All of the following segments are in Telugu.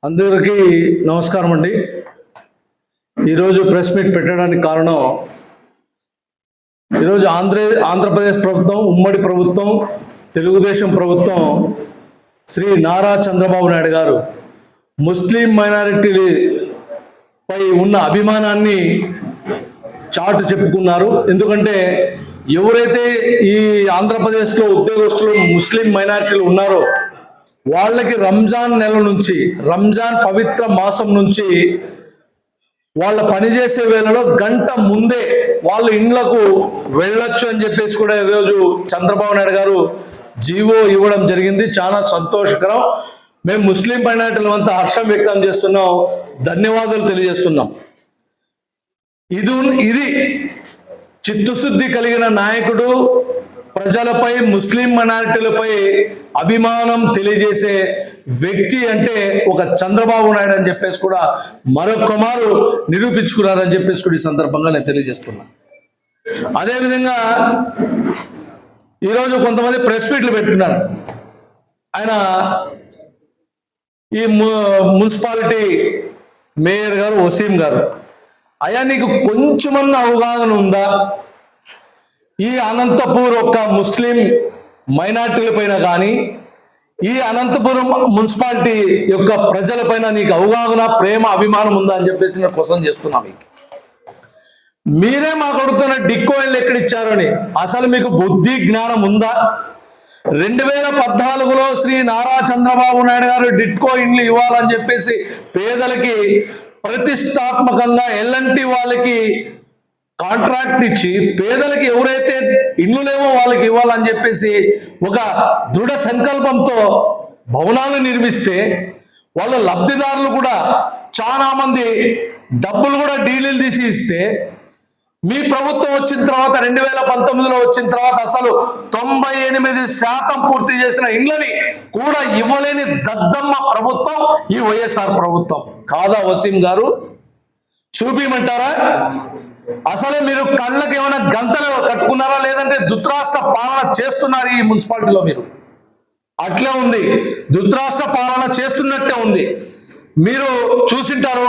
అందరికీ నమస్కారం అండి. ఈరోజు ప్రెస్ మీట్ పెట్టడానికి కారణం, ఈరోజు ఆంధ్రప్రదేశ్ ప్రభుత్వం, ఉమ్మడి ప్రభుత్వం, తెలుగుదేశం ప్రభుత్వం, శ్రీ నారా చంద్రబాబు నాయుడు గారు ముస్లిం మైనారిటీపై ఉన్న అభిమానాన్ని చాటు చెప్పుకున్నారు. ఎందుకంటే ఎవరైతే ఈ ఆంధ్రప్రదేశ్లో ఉద్యోగస్తులు ముస్లిం మైనారిటీలు ఉన్నారో వాళ్ళకి రంజాన్ నెల నుంచి, రంజాన్ పవిత్ర మాసం నుంచి వాళ్ళ పనిచేసే వేళలో గంట ముందే వాళ్ళ ఇండ్లకు వెళ్ళొచ్చు అని చెప్పేసి కూడా ఈరోజు చంద్రబాబు నాయుడు గారు జీవో ఇవ్వడం జరిగింది. చాలా సంతోషకరం. మేము ముస్లిం మైనారిటీలు అంతా హర్షం వ్యక్తం చేస్తున్నాం, ధన్యవాదాలు తెలియజేస్తున్నాం. ఇది చిత్తశుద్ధి కలిగిన నాయకుడు, ప్రజలపై, ముస్లిం మైనారిటీలపై అభిమానం తెలియజేసే వ్యక్తి అంటే ఒక చంద్రబాబు నాయుడు అని చెప్పేసి కూడా మరొక మారు నిరూపించుకున్నారని చెప్పేసి కూడా ఈ సందర్భంగా నేను తెలియజేస్తున్నా. అదేవిధంగా ఈరోజు కొంతమంది ప్రెస్ మీట్లు పెడుతున్నారు. ఆయన ఈ మున్సిపాలిటీ మేయర్ గారు వసీం గారు, అయ్యా నీకు కొంచెమన్నా అవగాహన ఉందా? ఈ అనంతపూర్ ఒక్క ముస్లిం మైనార్టీల పైన కానీ, ఈ అనంతపురం మున్సిపాలిటీ యొక్క ప్రజలపైన నీకు అవగాహన, ప్రేమ, అభిమానం ఉందా అని చెప్పేసి నేను క్వశ్చన్ చేస్తున్నా. మీరే మాకు అడుగుతున్న డిక్కోయిన్లు ఎక్కడిచ్చారు అని. అసలు మీకు బుద్ధి జ్ఞానం ఉందా? 2014లో శ్రీ నారా చంద్రబాబు నాయుడు గారు డిట్కో ఇండ్లు ఇవ్వాలని చెప్పేసి పేదలకి ప్రతిష్టాత్మకంగా ఎల్ఎన్టీ వాళ్ళకి కాంట్రాక్ట్ ఇచ్చి పేదలకి ఎవరైతే ఇల్లు లేవో వాళ్ళకి ఇవ్వాలని చెప్పేసి ఒక దృఢ సంకల్పంతో భవనాలు నిర్మిస్తే, వాళ్ళ లబ్ధిదారులు కూడా చాలా మంది డబ్బులు కూడా డీలీలు తీసి ఇస్తే, మీ ప్రభుత్వం వచ్చిన తర్వాత 2019లో వచ్చిన తర్వాత అసలు 98% పూర్తి చేసిన ఇళ్ళని కూడా ఇవ్వలేని దద్దమ్మ ప్రభుత్వం ఈ వైఎస్ఆర్ ప్రభుత్వం. కాదా వసీం గారు? చూపిమంటారా? అసలు మీరు కళ్ళకి ఏమైనా గంతలు కట్టుకున్నారా, లేదంటే ధృతరాష్ట్ర పాలన చేస్తున్నారు ఈ మున్సిపాలిటీలో? మీరు అట్లే ఉంది, ధృతరాష్ట్ర పాలన చేస్తున్నట్టే ఉంది. మీరు చూసింటారు,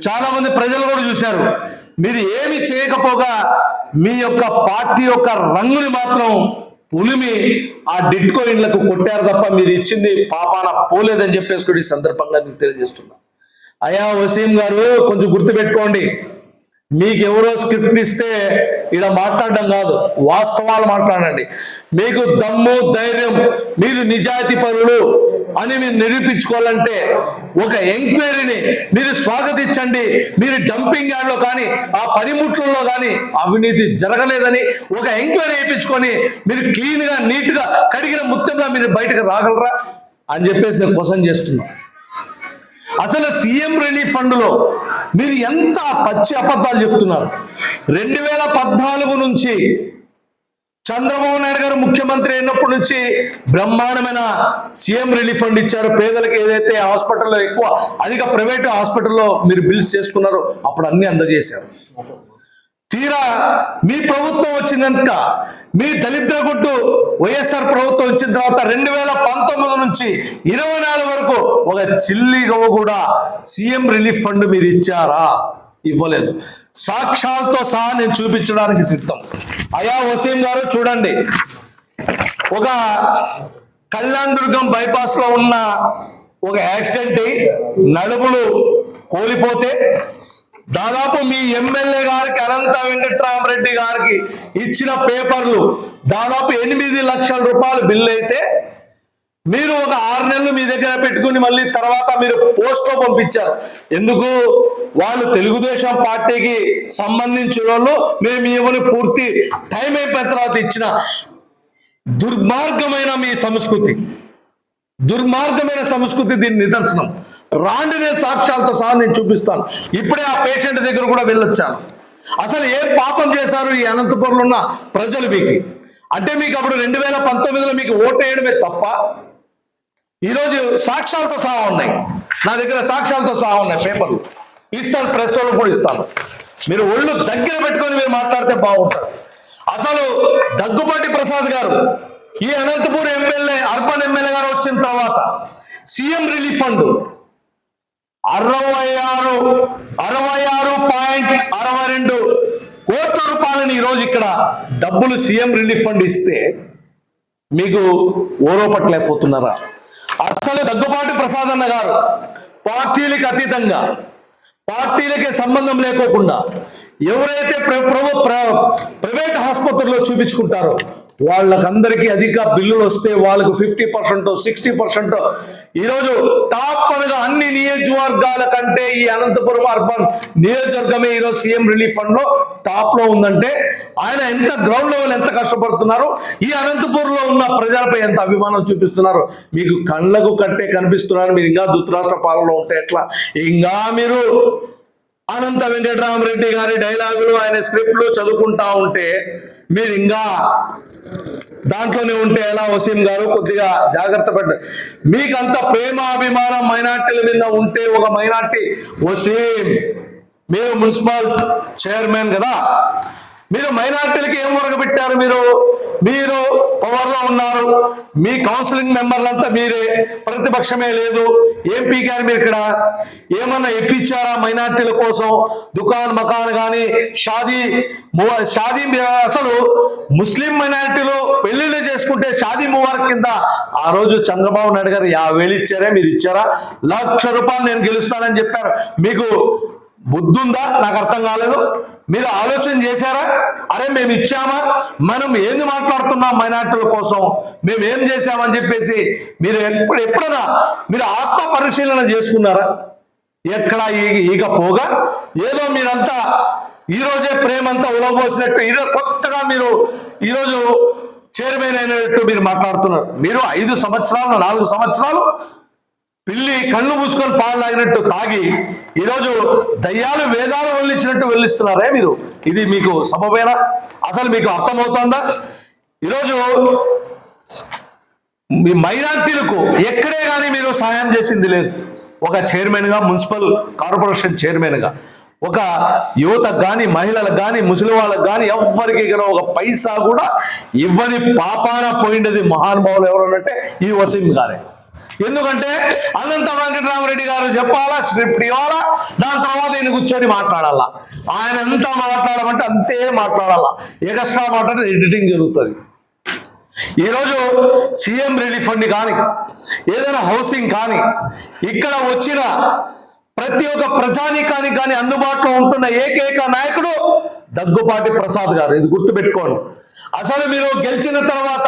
చాలా మంది ప్రజలు కూడా చూశారు. మీరు ఏమి చేయకపోగా మీ యొక్క పార్టీ యొక్క రంగుని మాత్రం పులిమి ఆ డిట్కో ఇండ్లకు కొట్టారు తప్ప మీరు ఇచ్చింది పాపాన పోలేదని చెప్పేసి కూడా ఈ సందర్భంగా మీకు తెలియజేస్తున్నా. అయ్యా వసీం గారు, కొంచెం గుర్తుపెట్టుకోండి, మీకు ఎవరో స్క్రిప్ట్ ఇస్తే ఇలా మాట్లాడడం కాదు, వాస్తవాలు మాట్లాడండి. మీకు దమ్ము, ధైర్యం, మీరు నిజాయితీ పరులు అని మీరు నిరూపించుకోవాలంటే ఒక ఎంక్వైరీని మీరు స్వాగతించండి. మీరు డంపింగ్ యార్డ్లో కానీ, ఆ పనిముట్లలో కానీ అవినీతి జరగలేదని ఒక ఎంక్వైరీ వేయించుకొని మీరు క్లీన్గా, నీట్గా కడిగిన ముత్యంగా మీరు బయటకు రాగలరా అని చెప్పేసి నేను క్వశ్చన్ చేస్తున్నాం. అసలు సీఎం రిలీఫ్ ఫండ్లో మీరు ఎంత పచ్చి అబద్ధాలు చెప్తున్నారు. 2014 నుంచి చంద్రబాబు నాయుడు గారు ముఖ్యమంత్రి అయినప్పటి నుంచి బ్రహ్మాండమైన సీఎం రిలీఫ్ ఫండ్ ఇచ్చారు. పేదలకు ఏదైతే హాస్పిటల్లో ఎక్కువ అధిక ప్రైవేట్ హాస్పిటల్లో మీరు బిల్స్ చేసుకున్నారో అప్పుడు అన్ని అందజేశారు. తీరా మీ ప్రభుత్వం వచ్చిందంట, మీ దళిద్ర గుడ్డు వైఎస్ఆర్ ప్రభుత్వం వచ్చిన తర్వాత 2019 నుంచి 24 వరకు ఒక చిల్లి గవ్వ కూడా సీఎం రిలీఫ్ ఫండ్ మీరు ఇచ్చారా? ఇవ్వలేదు. సాక్ష్యాలతో సహా నేను చూపించడానికి సిద్ధం. అయా వసీం గారు, చూడండి, ఒక కళ్యాణ్ దుర్గం బైపాస్ లో ఉన్న ఒక యాక్సిడెంట్, నలుగురు కోల్పోతే దాదాపు మీ ఎమ్మెల్యే గారికి, అనంత వెంకట్రామరెడ్డి గారికి ఇచ్చిన పేపర్లు దాదాపు 8 లక్షల రూపాయలు బిల్లు అయితే మీరు ఒక 6 నెలలు మీ దగ్గర పెట్టుకుని మళ్ళీ తర్వాత మీరు పోస్ట్లో పంపించారు. ఎందుకు? వాళ్ళు తెలుగుదేశం పార్టీకి సంబంధించిన వాళ్ళు, మేము ఇవ్వని పూర్తి టైం అయిపోయిన తర్వాత ఇచ్చిన దుర్మార్గమైన మీ సంస్కృతి, దుర్మార్గమైన సంస్కృతి దీని నిదర్శనం. రాండి, నేను సాక్ష్యాలతో సహా నేను చూపిస్తాను. ఇప్పుడే ఆ పేషెంట్ దగ్గర కూడా వెళ్ళొచ్చాను. అసలు ఏ పాపం చేశారు ఈ అనంతపురంలో ఉన్న ప్రజలు మీకు? అంటే మీకు అప్పుడు 2019లో మీకు ఓటు వేయడమే తప్ప, ఈరోజు సాక్ష్యాలతో సహా ఉన్నాయి నా దగ్గర, సాక్ష్యాలతో సహా ఉన్నాయి, పేపర్లు ఇస్తాను, ప్రెస్ వాళ్ళు కూడా ఇస్తాను. మీరు ఒళ్ళు దగ్గర పెట్టుకొని మీరు మాట్లాడితే బాగుంటారు. అసలు దగ్గుబాటి ప్రసాద్ గారు ఈ అనంతపూర్ ఎమ్మెల్యే, అర్బన్ ఎమ్మెల్యే గారు వచ్చిన తర్వాత సీఎం రిలీఫ్ ఫండ్ 66.62 కోట్ల రూపాయలని ఈరోజు ఇక్కడ డబ్బులు సీఎం రిలీఫ్ ఫండ్ ఇస్తే మీకు ఓరోపట్లేకపోతున్నారా? అసలు దగ్గుబాటి ప్రసాద్ అన్న గారు పార్టీలకు అతీతంగా, పార్టీలకే సంబంధం లేకోకుండా ఎవరైతే ప్రైవేట్ ఆసుపత్రుల్లో చూపించుకుంటారో వాళ్ళకందరికీ అధిక బిల్లులు వస్తే వాళ్ళకు 50%, 60% ఈరోజు టాప్ పనుగా అన్ని నియోజకవర్గాల కంటే ఈ అనంతపురం అర్బన్ నియోజకవర్గమే ఈరోజు సీఎం రిలీఫ్ ఫండ్ లో టాప్ లో ఉందంటే ఆయన ఎంత గ్రౌండ్ లెవెల్ ఎంత కష్టపడుతున్నారు, ఈ అనంతపురంలో ఉన్న ప్రజలపై ఎంత అభిమానం చూపిస్తున్నారు మీకు కళ్ళకు కట్టే కనిపిస్తున్నారు. మీరు ఇంకా ధృతరాష్ట్ర పాలనలో ఉంటే ఎట్లా? ఇంకా మీరు అనంత వెంకటరామరెడ్డి గారి డైలాగులు, ఆయన స్క్రిప్ట్లు చదువుకుంటా ఉంటే మీరు ఇంకా దాంట్లోనే ఉంటే ఎలా? వసీం గారు కొద్దిగా జాగ్రత్త పడ్డ. మీకు అంత ప్రేమ అభిమానం మైనార్టీల మీద ఉంటే ఒక మైనార్టీ వసీం, మీరు మున్సిపల్ చైర్మన్ కదా, మీరు మైనార్టీలకి ఏం పెట్టారు? మీరు పవర్ లో ఉన్నారు, మీ కౌన్సిలింగ్ మెంబర్లంతా మీరే, ప్రతిపక్షమే లేదు. ఎంపీ గారు మీరు ఇక్కడ ఏమన్నా ఇప్పించారా మైనార్టీల కోసం? దుకాన్ మకాన్ కానీ షాదీ అసలు ముస్లిం మైనారిటీలు పెళ్లిళ్ళు చేసుకుంటే షాదీ ముబారక్ కింద ఆ రోజు చంద్రబాబు నాయుడు గారు 50,000 ఇచ్చారే, మీరు ఇచ్చారా? ₹1,00,000 నేను గెలుస్తానని చెప్పారు. మీకు బుద్ధుందా? నాకు అర్థం కాలేదు. మీరు ఆలోచన చేశారా? అరే మేము ఇచ్చామా, మనం ఏంది మాట్లాడుతున్నాం మైనార్టీల కోసం, మేము ఏం చేశామని చెప్పేసి మీరు ఎప్పుడైనా మీరు ఆత్మ పరిశీలన చేసుకున్నారా? ఎక్కడ ఈగ పోగా ఏదో మీరంతా ఈరోజే ప్రేమంతా ఉలబోసినట్టు ఈరోజు కొత్తగా మీరు ఈరోజు చైర్మన్ అయినట్టు మీరు మాట్లాడుతున్నారు. మీరు 5 సంవత్సరాలు 4 సంవత్సరాలు పిల్లి కళ్ళు మూసుకొని పాలు తాగినట్టు తాగి ఈరోజు దయ్యాలు వేదాలు వల్లించినట్టు వెళ్ళిస్తున్నారే మీరు. ఇది మీకు సబబేనా? అసలు మీకు అర్థమవుతుందా? ఈరోజు మీ మైనార్టీలకు ఎక్కడే కానీ మీరు సాయం చేసింది లేదు. ఒక చైర్మన్గా, మున్సిపల్ కార్పొరేషన్ చైర్మన్గా ఒక యువతకు కానీ, మహిళలకు కానీ, ముసలి వాళ్ళకు కానీ ఎవ్వరికి కానీ ఒక పైసా కూడా ఇవ్వని పాపాన పోయిండేది మహానుభావులు ఎవరనంటే ఈ వసీం గారే. ఎందుకంటే అనంత వెంకటరామరెడ్డి గారు చెప్పాలా, స్క్రిప్ట్ ఇవ్వాలా, దాని తర్వాత ఈయన కూర్చొని మాట్లాడాలా. ఆయన ఎంత మాట్లాడమంటే అంతే మాట్లాడాలా, ఎక్స్ట్రా మాట్లాడితే ఎడిటింగ్ జరుగుతుంది. ఈరోజు సీఎం రిలీఫ్ ఫండ్ కానీ, ఏదైనా హౌసింగ్ కానీ, ఇక్కడ వచ్చిన ప్రతి ఒక్క ప్రజానీకానికి కానీ అందుబాటులో ఉంటున్న ఏకైక నాయకుడు దగ్గుబాటి ప్రసాద్ గారు. ఇది గుర్తుపెట్టుకోండి. అసలు మీరు గెలిచిన తర్వాత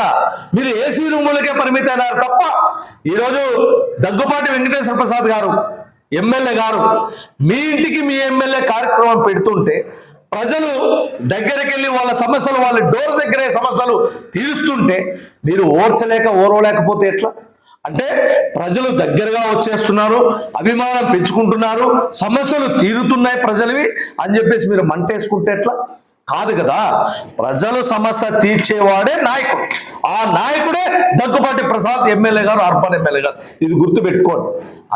మీరు ఏసీ రూములకే పరిమితమైనారు తప్ప ఈరోజు దగ్గుబాటి వెంకటేశ్వర ప్రసాద్ గారు ఎమ్మెల్యే గారు మీ ఇంటికి మీ ఎమ్మెల్యే కార్యక్రమం పెడుతుంటే ప్రజలు దగ్గరికి వెళ్ళి వాళ్ళ సమస్యలు వాళ్ళ డోర్ దగ్గరే సమస్యలు తీరుస్తుంటే మీరు ఓర్వలేకపోతే ఎట్లా? అంటే ప్రజలు దగ్గరగా వచ్చేస్తున్నారు, అభిమానం పెంచుకుంటున్నారు, సమస్యలు తీరుతున్నాయి ప్రజలవి అని చెప్పేసి మీరు మంటేసుకుంటే ఎట్లా? కాదు కదా. ప్రజలు సమస్య తీర్చేవాడే నాయకుడు. ఆ నాయకుడే దగ్గుబాటి ప్రసాద్ ఎమ్మెల్యే గారు, అర్బన్ ఎమ్మెల్యే గారు. ఇది గుర్తుపెట్టుకోండి.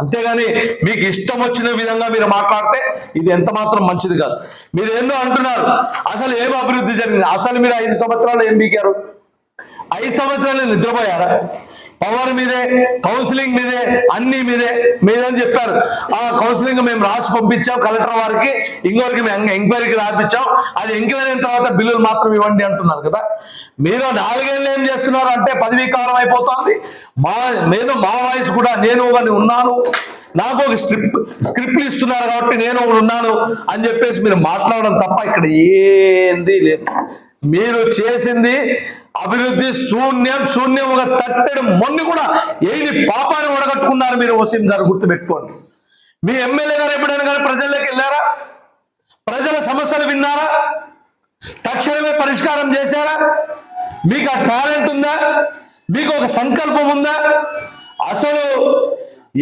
అంతేగాని మీకు ఇష్టం వచ్చిన విధంగా మీరు మాట్లాడితే ఇది ఎంత మాత్రం మంచిది కాదు. మీరు ఏందో అంటున్నారు, అసలు ఏం అభివృద్ధి జరిగింది? అసలు మీరు 5 సంవత్సరాలు ఏం బీకారు? 5 సంవత్సరాలు నిద్రపోయారా? పవర్ మీదే, కౌన్సిలింగ్ మీదే, అన్ని మీదని చెప్పారు. ఆ కౌన్సిలింగ్ మేము రాసి పంపించాం కలెక్టర్ వారికి, ఇంకోరికి మేము ఎంక్వైరీకి రాపించాం, అది ఎంక్వైరీ అయిన తర్వాత బిల్లులు మాత్రం ఇవ్వండి అంటున్నారు కదా. మీరు 4 ఏళ్ళు ఏం చేస్తున్నారు అంటే పదవీ కాలం అయిపోతుంది. మా వాయిస్ కూడా నేను ఒకటి ఉన్నాను, నాకు ఒక స్క్రిప్ట్ ఇస్తున్నారు కాబట్టి నేను ఒకటి ఉన్నాను అని చెప్పేసి మీరు మాట్లాడడం తప్ప ఇక్కడ ఏంది లేదు. మీరు చేసింది అభివృద్ధి శూన్యం. ఒక తట్టెడు మొండి కూడా ఏది పాపాన్ని ఒడగట్టుకున్నారు మీరు వసీం గారు. గుర్తుపెట్టుకోండి. మీ ఎమ్మెల్యే గారు ఎప్పుడైనా కానీ ప్రజల్లోకి వెళ్ళారా? ప్రజల సమస్యలు విన్నారా? తక్షణమే పరిష్కారం చేశారా? మీకు ఆ టాలెంట్ ఉందా? మీకు ఒక సంకల్పం ఉందా? అసలు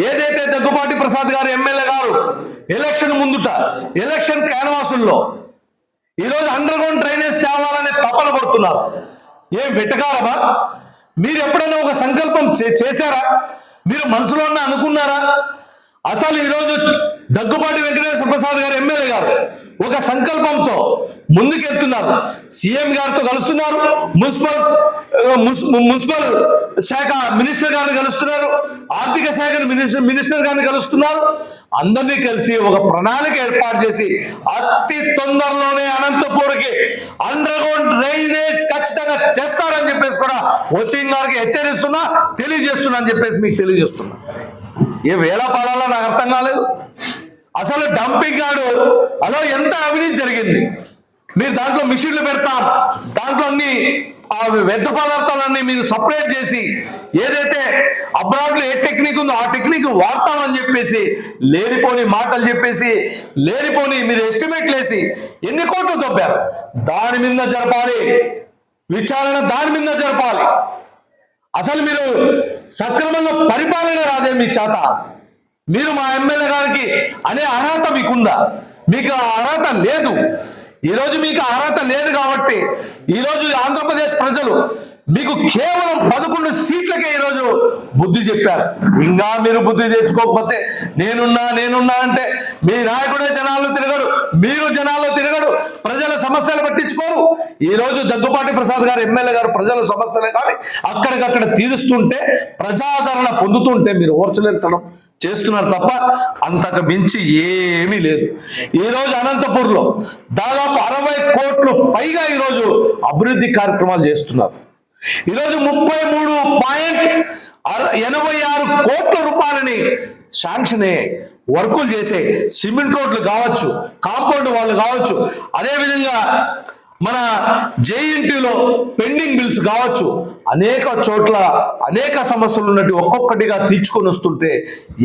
ఏదైతే దగ్గుబాటి ప్రసాద్ గారు ఎమ్మెల్యే గారు ఎలక్షన్ ముందుట ఎలక్షన్ క్యాన్వాసుల్లో ఈరోజు అండర్ గ్రౌండ్ డ్రైనేజ్ తేవాలని తపన పడుతున్నారు. ఏం వెటకారమా? మీరు ఎప్పుడైనా ఒక సంకల్పం చేశారా? మీరు మనసులో అనుకున్నారా? అసలు ఈరోజు దగ్గుబాటి వెంకటేశ్వర ప్రసాద్ గారు ఎమ్మెల్యే గారు ఒక సంకల్పంతో ముందుకెళ్తున్నారు. సీఎం గారితో కలుస్తున్నారు, మున్సిపల్ శాఖ మినిస్టర్ గారిని కలుస్తున్నారు, ఆర్థిక శాఖ మినిస్టర్ గారిని కలుస్తున్నారు. అందరినీ కలిసి ఒక ప్రణాళిక ఏర్పాటు చేసి అతి తొందరలోనే అనంతపూర్కి అండర్ గ్రౌండ్ డ్రైనేజ్ ఖచ్చితంగా తెస్తారని చెప్పేసి కూడా వసీం గారికి హెచ్చరిస్తున్నా, తెలియజేస్తున్నా అని చెప్పేసి మీకు తెలియజేస్తున్నా. ఏ వేళ పాడాలో నాకు అర్థం కాలేదు. అసలు డంపింగ్ యార్డు అలా ఎంత అవినీతి జరిగింది. మీరు దాంట్లో మిషన్లు పెడతాం, దాంట్లో అన్ని ఆ వ్యర్థ పదార్థాలన్నీ మీరు సపరేట్ చేసి ఏదైతే అబ్రాడ్లో ఏ టెక్నిక్ ఉందో ఆ టెక్నిక్ వాడతామని చెప్పేసి లేనిపోని మాటలు చెప్పేసి లేనిపోని మీరు ఎస్టిమేట్లు వేసి ఎన్ని కోట్లు తప్పారు. దాని మీద జరపాలి విచారణ, దాని మీద జరపాలి. అసలు మీరు సక్రమంగా పరిపాలన రాదే మీ చేత. మీరు మా ఎమ్మెల్యే గారికి అనే అర్హత మీకుందా? మీకు ఆ అర్హత లేదు. ఈరోజు మీకు అర్హత లేదు కాబట్టి ఈరోజు ఆంధ్రప్రదేశ్ ప్రజలు మీకు కేవలం 11 సీట్లకే ఈరోజు బుద్ధి చెప్పారు. ఇంకా మీరు బుద్ధి తెచ్చుకోకపోతే నేనున్నా అంటే మీ నాయకుడే జనాల్లో తిరగడు, మీరు జనాల్లో తిరగడు, ప్రజల సమస్యలు పట్టించుకోరు. ఈరోజు దగ్గుపాటి ప్రసాద్ గారు ఎమ్మెల్యే గారు ప్రజల సమస్యలే కానీ అక్కడికక్కడ తీరుస్తుంటే, ప్రజాదరణ పొందుతుంటే మీరు ఓర్చలేతనం చేస్తున్నారు తప్ప అంతకు మించి ఏమీ లేదు. ఈరోజు అనంతపూర్లో దాదాపు 60 కోట్లు పైగా ఈరోజు అభివృద్ధి కార్యక్రమాలు చేస్తున్నారు. ఈరోజు 33.86 కోట్ల రూపాయలని శాంక్షన్ వర్కులు చేసే సిమెంట్ రోడ్లు కావచ్చు, కాంపౌండ్ వాళ్ళు కావచ్చు, అదేవిధంగా మన జేఎన్టీలో పెండింగ్ బిల్స్ కావచ్చు, అనేక చోట్ల అనేక సమస్యలు ఉన్నట్టు ఒక్కొక్కటిగా తీర్చుకొని వస్తుంటే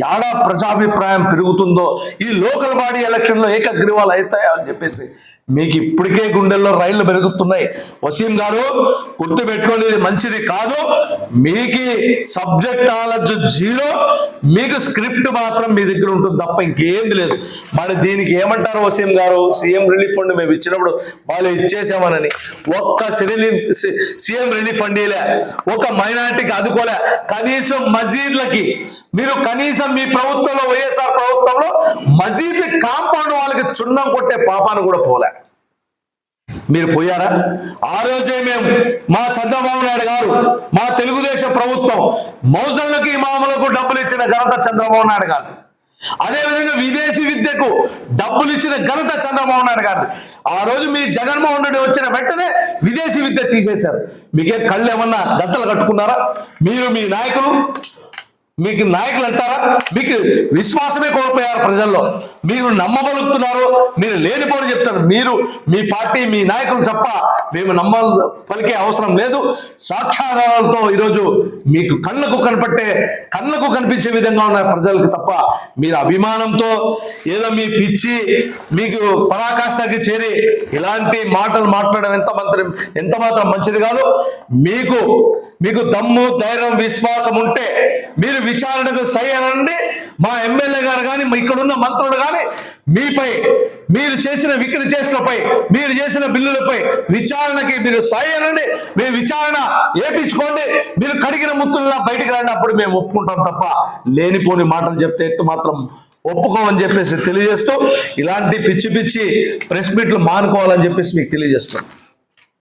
యాడా ప్రజాభిప్రాయం పెరుగుతుందో, ఈ లోకల్ బాడీ ఎలక్షన్లో ఏకగ్రీవాలు అవుతాయో అని చెప్పేసి మీకు ఇప్పటికే గుండెల్లో రైళ్లు పెరుగుతున్నాయి. వసీం గారు గుర్తుపెట్టుకోండి, ఇది మంచిది కాదు. మీకు సబ్జెక్ట్ నాలెడ్జ్ జీరో, మీకు స్క్రిప్ట్ మాత్రం మీ దగ్గర ఉంటుంది తప్ప ఇంకేంది లేదు. మరి దీనికి ఏమంటారు వసీం గారు? సీఎం రిలీఫ్ ఫండ్ మేము ఇచ్చినప్పుడు వాళ్ళు ఇచ్చేసామనని ఒక్క సీఎం రిలీఫ్ ఫండ్ లే, ఒక మైనారిటీకి ఆదుకోలే. కనీసం మసీద్లకి మీరు కనీసం మీ ప్రభుత్వంలో వైఎస్ఆర్ ప్రభుత్వంలో మసీద్ కాంపౌండ్ వాళ్ళకి చున్నం కొట్టే పాపాను కూడా పోలే. మీరు పోయారా? ఆ రోజే మేము మా చంద్రబాబు నాయుడు గారు, మా తెలుగుదేశం ప్రభుత్వం మౌజన్లకి ఇమాములకు డబ్బులు ఇచ్చిన ఘనత చంద్రబాబు నాయుడు గారు. అదేవిధంగా విదేశీ విద్యకు డబ్బులు ఇచ్చిన ఘనత చంద్రబాబు నాయుడు గారు. ఆ రోజు మీ జగన్మోహన్ రెడ్డి వచ్చిన వెంటనే విదేశీ విద్య తీసేశారు. మీకే కళ్ళు ఏమన్నా గంటలు కట్టుకున్నారా? మీరు మీ నాయకులు, మీకు నాయకులు అంటారా? మీకు విశ్వాసమే కోల్పోయారు ప్రజల్లో. మీరు నమ్మబలుగుతున్నారు, మీరు లేనిపోని చెప్తారు. మీరు మీ పార్టీ మీ నాయకులు తప్ప మేము పలికే అవసరం లేదు. సాక్ష్యాధారాలతో ఈరోజు మీకు కళ్ళకు కనిపించే విధంగా ఉన్న ప్రజలకు తప్ప మీరు అభిమానంతో ఏదో మీ పిచ్చి మీకు పరాకాష్ఠకి చేరి ఇలాంటి మాటలు మాట్లాడడం ఎంత మాత్రం మంచిది కాదు. మీకు దమ్ము, ధైర్యం, విశ్వాసం ఉంటే మీరు విచారణకు సై అనండి. మా ఎమ్మెల్యే గారు కానీ ఇక్కడున్న మంత్రులు కానీ మీపై, మీరు చేసిన విక్రీ చేసినపై, మీరు చేసిన బిల్లులపై విచారణకి మీరు సై అనండి. మీరు విచారణ ఏపించుకోండి. మీరు కడిగిన ముత్తుల్లా బయటికి రండి. అప్పుడు మేము ఒప్పుకుంటాం తప్ప లేనిపోని మాటలు చెప్తే మాత్రం ఒప్పుకోమని చెప్పేసి తెలియజేస్తూ, ఇలాంటి పిచ్చి ప్రెస్ మీట్లు మానుకోవాలని చెప్పేసి మీకు తెలియజేస్తాం.